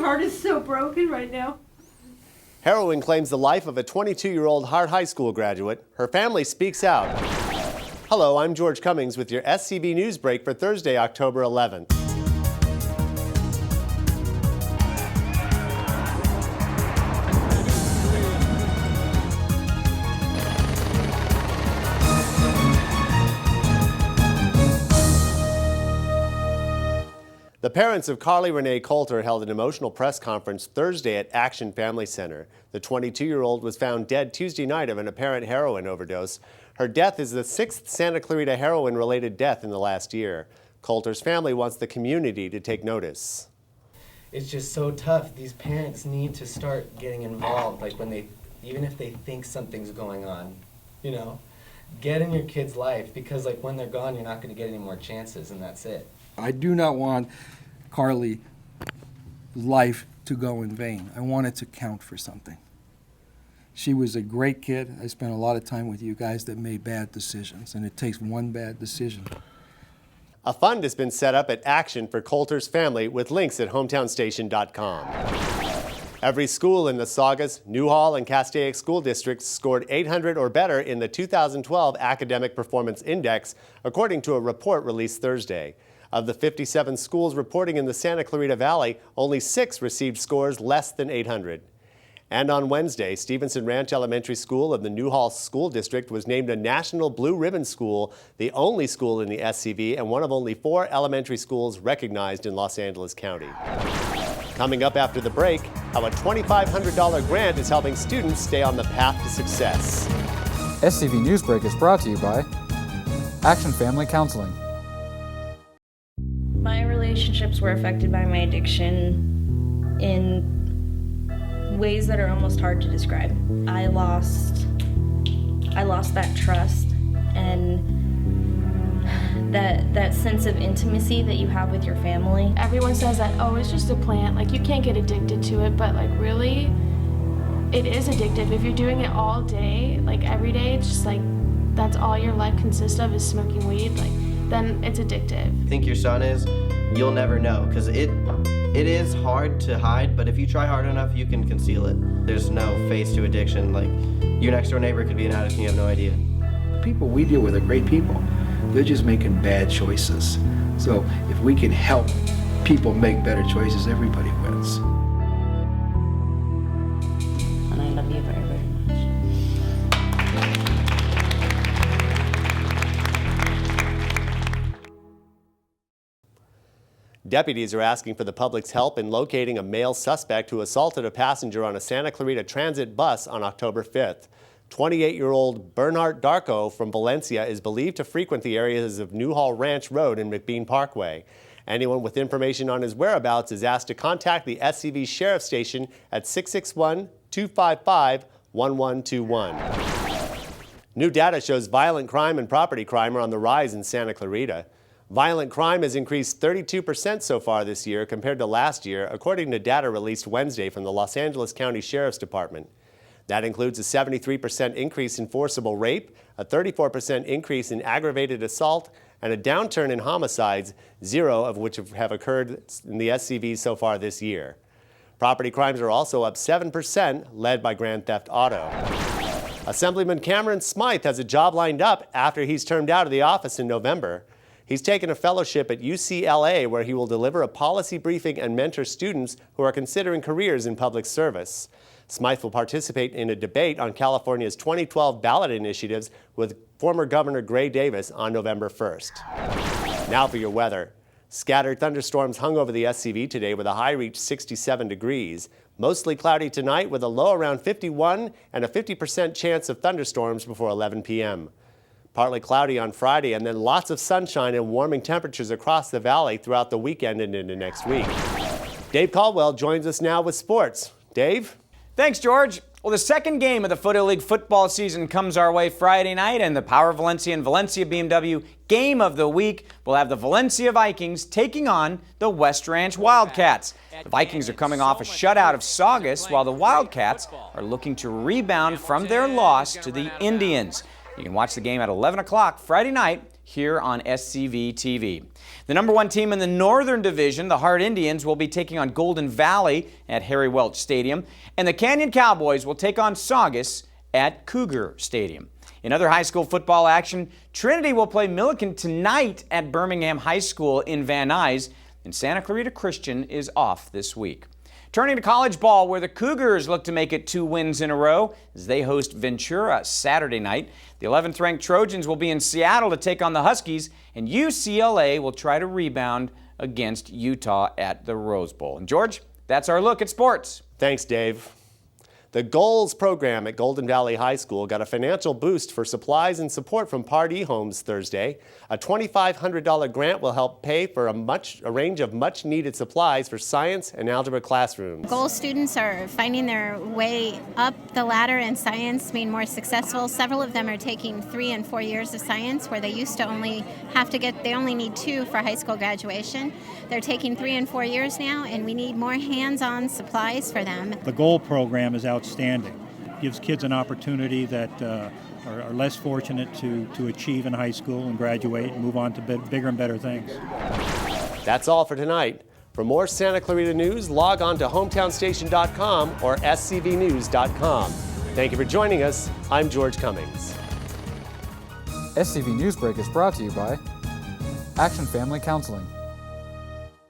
heart is so broken right now. Heroin claims the life of a 22-year-old Hart High School graduate. Her family speaks out. Hello, I'm George Cummings with your SCV News Break for Thursday, October 11th. The parents of Carly Renee Coulter held an emotional press conference Thursday at Action Family Center. The 22-year-old was found dead Tuesday night of an apparent heroin overdose. Her death is the 6th Santa Clarita heroin-related death in the last year. Coulter's family wants the community to take notice. It's just so tough. These parents need to start getting involved, like even if they think something's going on, you know, get in your kid's life, because like when they're gone, you're not going to get any more chances, and that's it. I do not want Carly's life to go in vain. I want it to count for something. She was a great kid. I spent a lot of time with you guys that made bad decisions, and it takes one bad decision. A fund has been set up at Action for Coulter's family with links at hometownstation.com. Every school in the Saugus, Newhall, and Castaic school districts scored 800 or better in the 2012 Academic Performance Index, according to a report released Thursday. Of the 57 schools reporting in the Santa Clarita Valley, only 6 received scores less than 800. And on Wednesday, Stevenson Ranch Elementary School of the Newhall School District was named a National Blue Ribbon School, the only school in the SCV and one of only 4 elementary schools recognized in Los Angeles County. Coming up after the break, how a $2,500 grant is helping students stay on the path to success. SCV News Break is brought to you by Action Family Counseling. My relationships were affected by my addiction in ways that are almost hard to describe. I lost that trust and that sense of intimacy that you have with your family. Everyone says that, oh, it's just a plant, like you can't get addicted to it, but like really, it is addictive. If you're doing it all day, like every day, it's just like, that's all your life consists of is smoking weed, like then it's addictive. Think your son is, you'll never know, because it is hard to hide, but if you try hard enough, you can conceal it. There's no face to addiction. Like, your next door neighbor could be an addict and you have no idea. People we deal with are great people. They're just making bad choices. So if we can help people make better choices, everybody wins. And I love you very, very much. Deputies are asking for the public's help in locating a male suspect who assaulted a passenger on a Santa Clarita Transit bus on October 5th. 28-year-old Bernard Darko from Valencia is believed to frequent the areas of Newhall Ranch Road and McBean Parkway. Anyone with information on his whereabouts is asked to contact the SCV Sheriff's Station at 661-255-1121. New data shows violent crime and property crime are on the rise in Santa Clarita. Violent crime has increased 32% so far this year compared to last year, according to data released Wednesday from the Los Angeles County Sheriff's Department. That includes a 73% increase in forcible rape, a 34% increase in aggravated assault, and a downturn in homicides, 0 of which have occurred in the SCV so far this year. Property crimes are also up 7%, led by grand theft auto. Assemblyman Cameron Smythe has a job lined up after he's termed out of the office in November. He's taken a fellowship at UCLA where he will deliver a policy briefing and mentor students who are considering careers in public service. Smythe will participate in a debate on California's 2012 ballot initiatives with former Governor Gray Davis on November 1st. Now for your weather. Scattered thunderstorms hung over the SCV today with a high reached 67 degrees. Mostly cloudy tonight with a low around 51 and a 50% chance of thunderstorms before 11 p.m. Partly cloudy on Friday and then lots of sunshine and warming temperatures across the valley throughout the weekend and into next week. Dave Caldwell joins us now with sports. Dave? Thanks, George. Well, the second game of the Footy League football season comes our way Friday night, and the Power Valencia and Valencia BMW game of the week will have the Valencia Vikings taking on the West Ranch Wildcats. The Vikings are coming off a shutout of Saugus, while the Wildcats are looking to rebound from their loss to the Indians. You can watch the game at 11 o'clock Friday night here on SCV TV. The number 1 team in the Northern Division, the Hart Indians, will be taking on Golden Valley at Harry Welch Stadium, and the Canyon Cowboys will take on Saugus at Cougar Stadium. In other high school football action, Trinity will play Milliken tonight at Birmingham High School in Van Nuys, and Santa Clarita Christian is off this week. Turning to college ball, where the Cougars look to make it 2 wins in a row as they host Ventura Saturday night. The 11th-ranked Trojans will be in Seattle to take on the Huskies, and UCLA will try to rebound against Utah at the Rose Bowl. And George, that's our look at sports. Thanks, Dave. The Goals program at Golden Valley High School got a financial boost for supplies and support from Pardee Homes Thursday. A $2,500 grant will help pay for a range of much-needed supplies for science and algebra classrooms. Goals students are finding their way up the ladder in science, being more successful. Several of them are taking 3 and 4 years of science, where they used to only they only need 2 for high school graduation. They're taking 3 and 4 years now, and we need more hands-on supplies for them. The GOAL program is outstanding. Gives kids an opportunity that are less fortunate to achieve in high school and graduate and move on to bigger and better things. That's all for tonight. For more Santa Clarita news, log on to hometownstation.com or scvnews.com. Thank you for joining us. I'm George Cummings. SCV News Break is brought to you by Action Family Counseling.